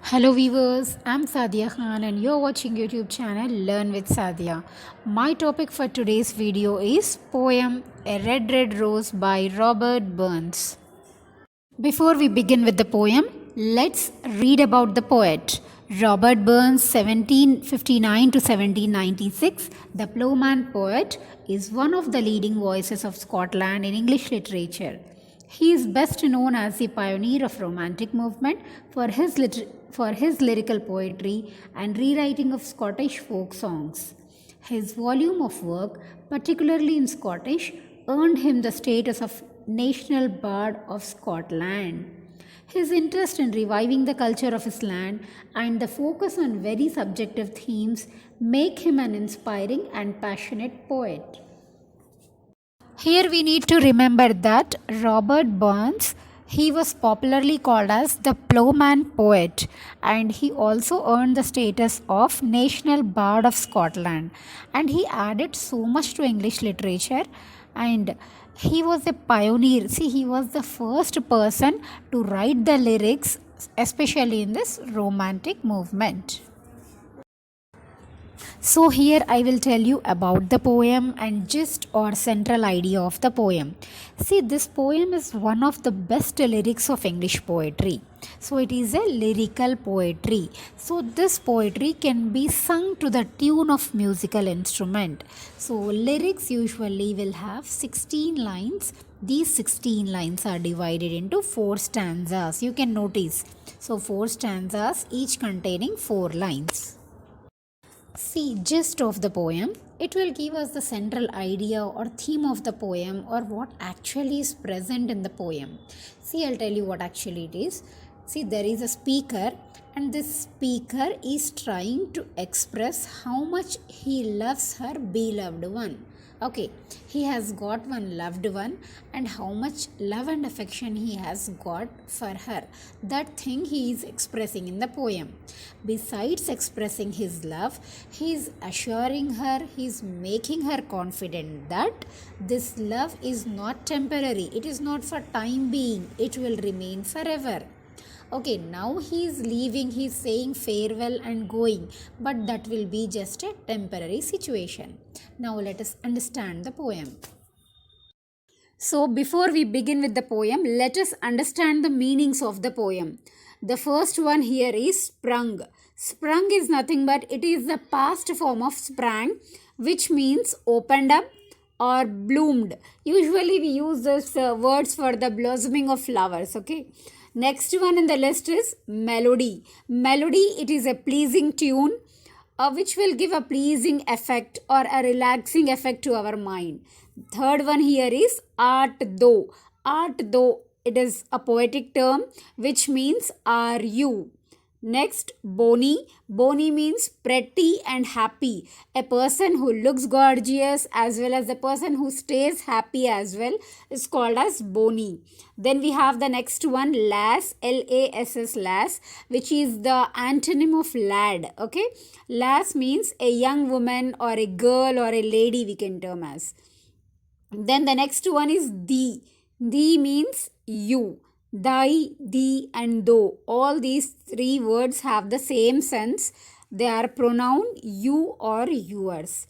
Hello viewers, I'm Sadia Khan and you're watching YouTube channel Learn with Sadia. My topic for today's video is poem A Red Red Rose by Robert Burns. Before we begin with the poem, let's read about the poet. Robert Burns 1759 to 1796, the Ploughman poet, is one of the leading voices of Scotland in English literature. He is best known as the pioneer of Romantic movement for his lyrical poetry and rewriting of Scottish folk songs. His volume of work, particularly in Scottish, earned him the status of National Bard of Scotland. His interest in reviving the culture of his land and the focus on very subjective themes make him an inspiring and passionate poet. Here we need to remember that Robert Burns, he was popularly called as the Ploughman poet, and he also earned the status of National Bard of Scotland, and he added so much to English literature, and he was a pioneer. See, he was the first person to write the lyrics, especially in this romantic movement. So, here I will tell you about the poem and gist or central idea of the poem. See, this poem is one of the best lyrics of English poetry. So, it is a lyrical poetry. So, this poetry can be sung to the tune of musical instrument. So, lyrics usually will have 16 lines. These 16 lines are divided into 4 stanzas. You can notice. So, 4 stanzas, each containing 4 lines. See, gist of the poem. It will give us the central idea or theme of the poem or what actually is present in the poem. See, I'll tell you what actually it is. See, there is a speaker, and this speaker is trying to express how much he loves her beloved one. Okay, he has got one loved one, and how much love and affection he has got for her. That thing he is expressing in the poem. Besides expressing his love, he is assuring her, he is making her confident that this love is not temporary, it is not for time being, it will remain forever. Okay, now he is leaving, he is saying farewell and going, but that will be just a temporary situation. Now let us understand the poem. So, before we begin with the poem, let us understand the meanings of the poem. The first one here is sprung. Sprung is nothing but it is the past form of sprang, which means opened up or bloomed. Usually we use these words for the blossoming of flowers, okay? Next one in the list is melody. Melody, it is a pleasing tune which will give a pleasing effect or a relaxing effect to our mind. Third one here is art though. Art though, it is a poetic term which means are you. Next, bony. Bony means pretty and happy. A person who looks gorgeous as well as the person who stays happy as well is called as bony. Then we have the next one, lass, Lass, lass, which is the antonym of lad. Okay, lass means a young woman or a girl or a lady, we can term as. Then the next one is thee. Thee means you. Thy, thee, and thou. All these three words have the same sense. They are pronoun you or yours.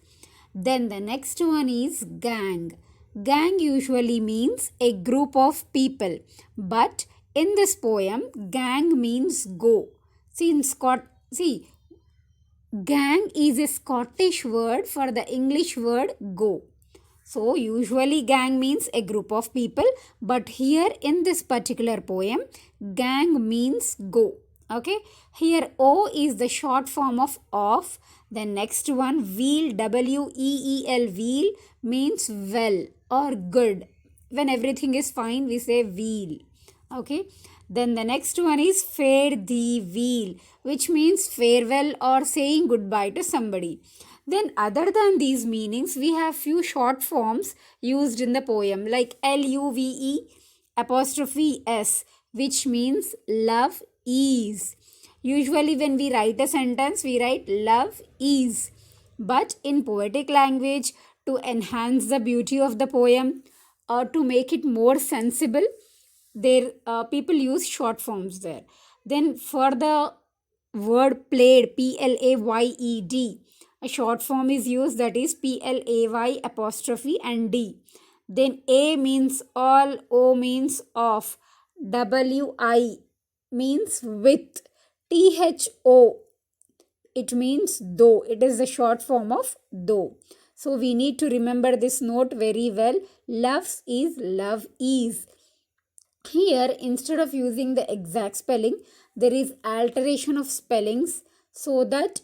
Then the next one is gang. Gang usually means a group of people. But in this poem, gang means go. See, gang is a Scottish word for the English word go. So, usually gang means a group of people, but here in this particular poem, gang means go. Okay, here O is the short form of. The next one, wheel, W-E-E-L, wheel means well or good. When everything is fine, we say wheel. Okay, then the next one is fare thee wheel, which means farewell or saying goodbye to somebody. Then other than these meanings, we have few short forms used in the poem like LUVE apostrophe S, which means love is. Usually when we write a sentence, we write love is. But in poetic language, to enhance the beauty of the poem or to make it more sensible, there people use short forms there. Then for the word played, P-L-A-Y-E-D. A short form is used, that is P-L-A-Y apostrophe and D. Then A means all, O means of, W-I means with, T-H-O, it means though. It is the short form of though. So we need to remember this note very well. Loves is love is. Here, instead of using the exact spelling, there is alteration of spellings so that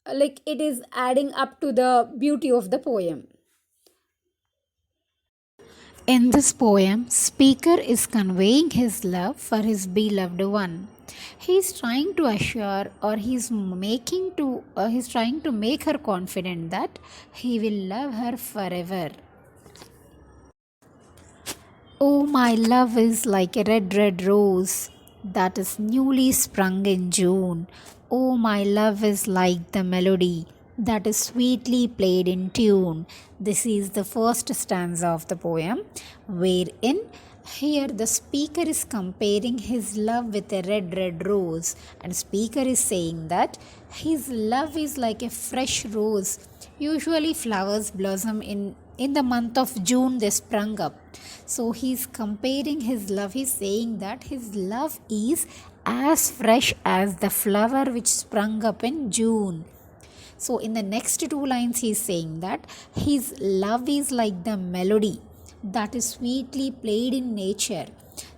like it is adding up to the beauty of the poem. In this poem, speaker is conveying his love for his beloved one. He is trying to assure, or he's trying to make her confident that he will love her forever. Oh, my love is like a red, red rose that is newly sprung in June. Oh, my love is like the melody that is sweetly played in tune. This is the first stanza of the poem, wherein here the speaker is comparing his love with a red, red rose, and speaker is saying that his love is like a fresh rose. Usually flowers blossom in the month of June, they sprung up. So he's comparing his love. He's saying that his love is as fresh as the flower which sprung up in June. So in the next two lines, he's saying that his love is like the melody that is sweetly played in nature.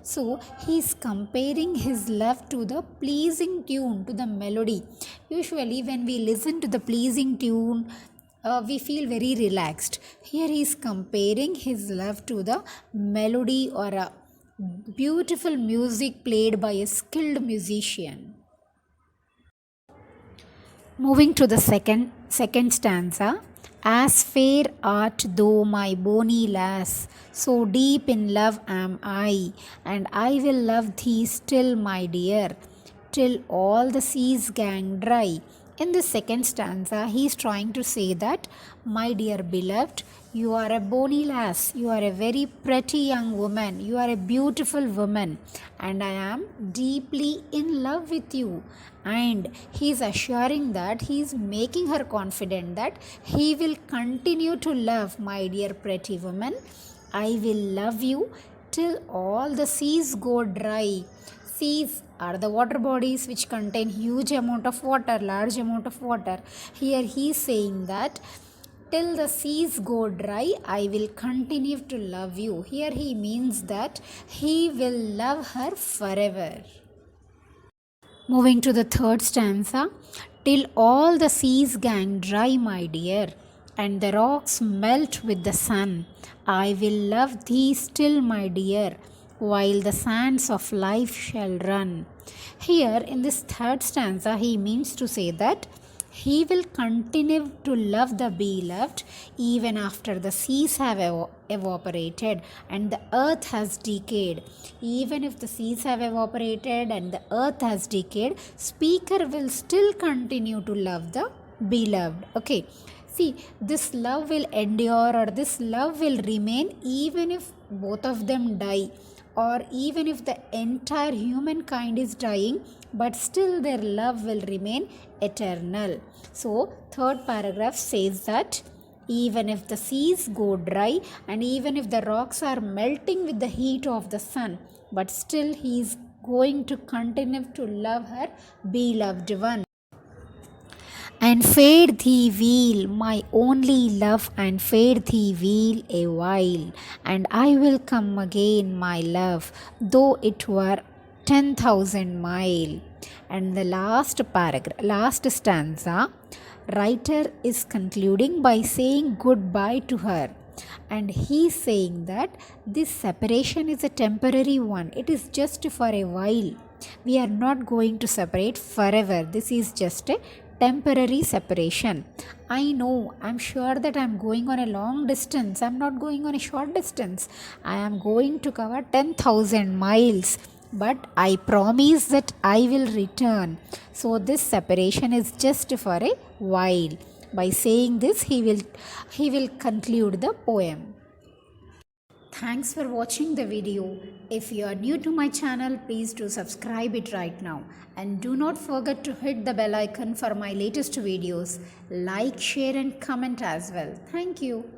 So he's comparing his love to the pleasing tune, to the melody. Usually, when we listen to the pleasing tune, we feel very relaxed. Here he is comparing his love to the melody or a beautiful music played by a skilled musician. Moving to the second stanza. As fair art thou, my bonny lass, so deep in love am I, and I will love thee still, my dear, till all the seas gang dry. In the second stanza, he is trying to say that, my dear beloved, you are a bonny lass, you are a very pretty young woman, you are a beautiful woman, and I am deeply in love with you. And he is assuring that he is making her confident that he will continue to love, my dear pretty woman. I will love you till all the seas go dry. Seas are the water bodies which contain huge amount of water, large amount of water. Here he is saying that till the seas go dry, I will continue to love you. Here he means that he will love her forever. Moving to the third stanza. Till all the seas gang dry, my dear, and the rocks melt with the sun, I will love thee still, my dear, while the sands of life shall run. Here, in this third stanza, he means to say that he will continue to love the beloved even after the seas have evaporated and the earth has decayed. Even if the seas have evaporated and the earth has decayed, speaker will still continue to love the beloved. Okay. See, this love will endure, or this love will remain even if both of them die, or even if the entire humankind is dying, but still their love will remain eternal. So, third paragraph says that even if the seas go dry and even if the rocks are melting with the heat of the sun, but still he is going to continue to love her beloved one. And fade thee weal, my only love, and fade thee weal a while, and I will come again, my love, though it were 10,000 mile. And the last paragraph, last stanza, writer is concluding by saying goodbye to her. And he is saying that this separation is a temporary one. It is just for a while. We are not going to separate forever. This is just a temporary separation. I know, I'm sure that I'm going on a long distance. I'm not going on a short distance. I am going to cover 10,000 miles. But I promise that I will return. So this separation is just for a while. By saying this, he will conclude the poem. Thanks for watching the video. If you are new to my channel, please do subscribe it right now. And do not forget to hit the bell icon for my latest videos. Like, share and comment as well. Thank you.